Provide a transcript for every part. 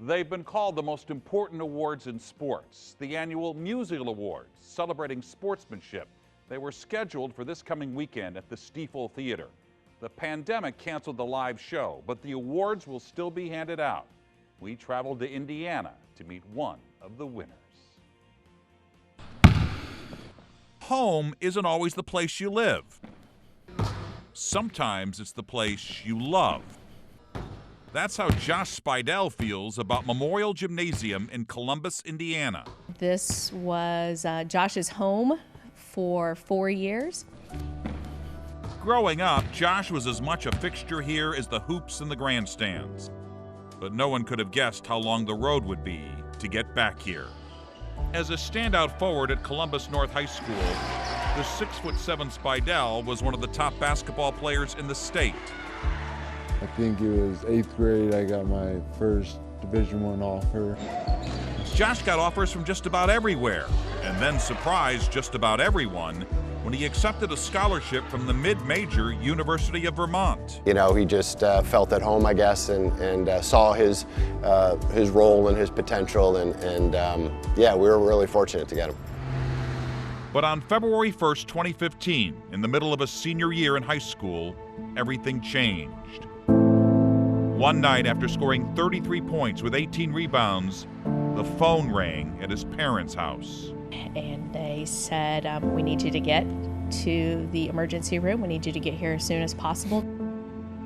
They've been called the most important awards in sports, the annual Musial Awards, celebrating sportsmanship. They were scheduled for this coming weekend at the Stiefel Theater. The pandemic canceled the live show, but the awards will still be handed out. We traveled to Indiana to meet one of the winners. Home isn't always the place you live. Sometimes it's the place you love. That's how Josh Speidel feels about Memorial Gymnasium in Columbus, Indiana. This was Josh's home for 4 years. Growing up, Josh was as much a fixture here as the hoops and the grandstands. But no one could have guessed how long the road would be to get back here. As a standout forward at Columbus North High School, the 6'7" Speidel was one of the top basketball players in the state. I think it was 8th grade I got my first Division I offer. Josh got offers from just about everywhere, and then surprised just about everyone when he accepted a scholarship from the mid-major University of Vermont. You know, he just felt at home, I guess, and saw his role and his potential, and yeah, we were really fortunate to get him. But on February 1st, 2015, in the middle of a senior year in high school, everything changed. One night, after scoring 33 points with 18 rebounds, the phone rang at his parents' house. And they said, we need you to get to the emergency room. We need you to get here as soon as possible.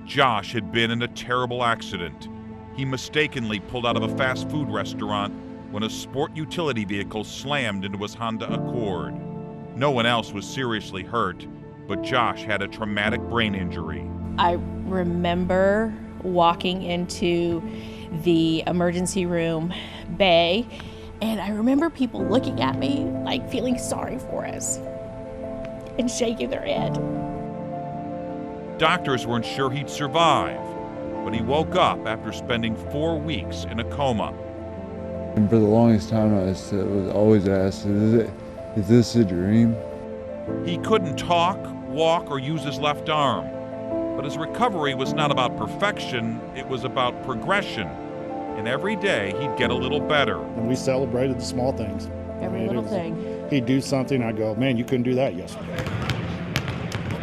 Josh had been in a terrible accident. He mistakenly pulled out of a fast food restaurant when a sport utility vehicle slammed into his Honda Accord. No one else was seriously hurt, but Josh had a traumatic brain injury. I remember walking into the emergency room bay, and I remember people looking at me, like feeling sorry for us and shaking their head. Doctors weren't sure he'd survive, but he woke up after spending 4 weeks in a coma. And for the longest time I was always asked, is this a dream? He couldn't talk, walk, or use his left arm. But his recovery was not about perfection, it was about progression. And every day he'd get a little better. And we celebrated the small things. Every little thing. He'd do something, I'd go, man, you couldn't do that yesterday.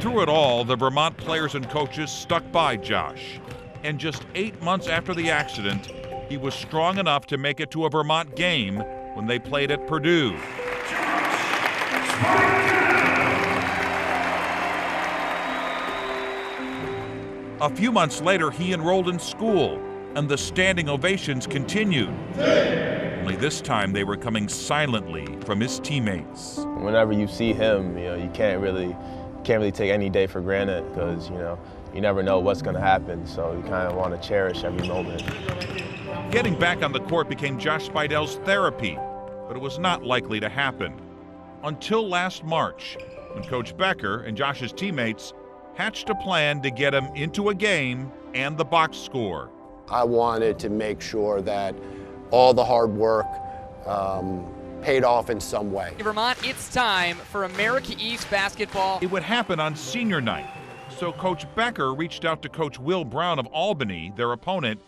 Through it all, the Vermont players and coaches stuck by Josh. And just 8 months after the accident, he was strong enough to make it to a Vermont game when they played at Purdue. A few months later, he enrolled in school, and the standing ovations continued. Only this time, they were coming silently from his teammates. Whenever you see him, you can't really take any day for granted because, you never know what's going to happen, so you kind of want to cherish every moment. Getting back on the court became Josh Speidel's therapy, but it was not likely to happen. Until last March, when Coach Becker and Josh's teammates hatched a plan to get him into a game and the box score. I wanted to make sure that all the hard work paid off in some way. Vermont, it's time for America East basketball. It would happen on senior night, so Coach Becker reached out to Coach Will Brown of Albany, their opponent,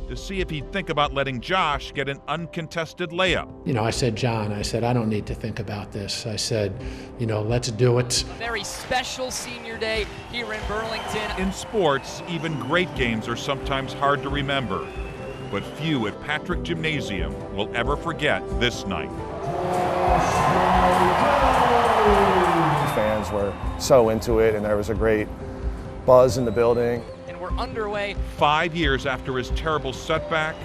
to see if he'd think about letting Josh get an uncontested layup. I said, John, I don't need to think about this. I said, let's do it. Very special senior day here in Burlington. In sports, even great games are sometimes hard to remember, but few at Patrick Gymnasium will ever forget this night. Fans were so into it, and there was a great buzz in the building. We're underway. 5 years after his terrible setback,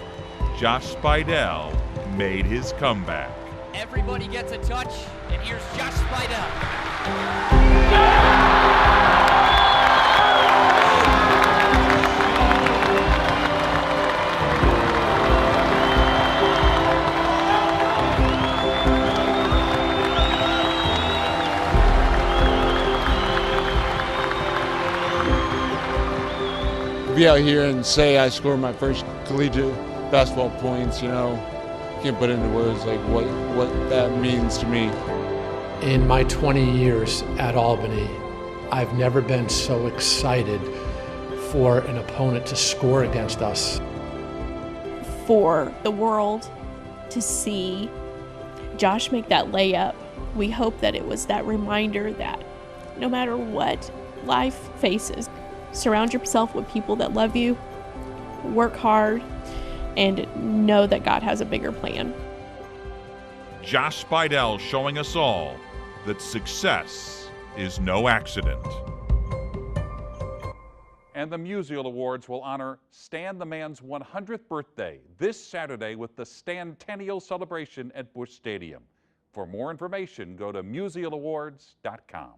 Josh Speidel made his comeback. Everybody gets a touch, and here's Josh Speidel. Be out here and say I scored my first collegiate basketball points, can't put into words like what that means to me. In my 20 years at Albany, I've never been so excited for an opponent to score against us. for the world to see Josh make that layup. We hope that it was that reminder that no matter what life faces, surround yourself with people that love you, work hard, and know that God has a bigger plan. Josh Speidel showing us all that success is no accident. And the Musial Awards will honor Stan the Man's 100th birthday this Saturday with the Stantennial celebration at Busch Stadium. For more information, go to musialawards.com.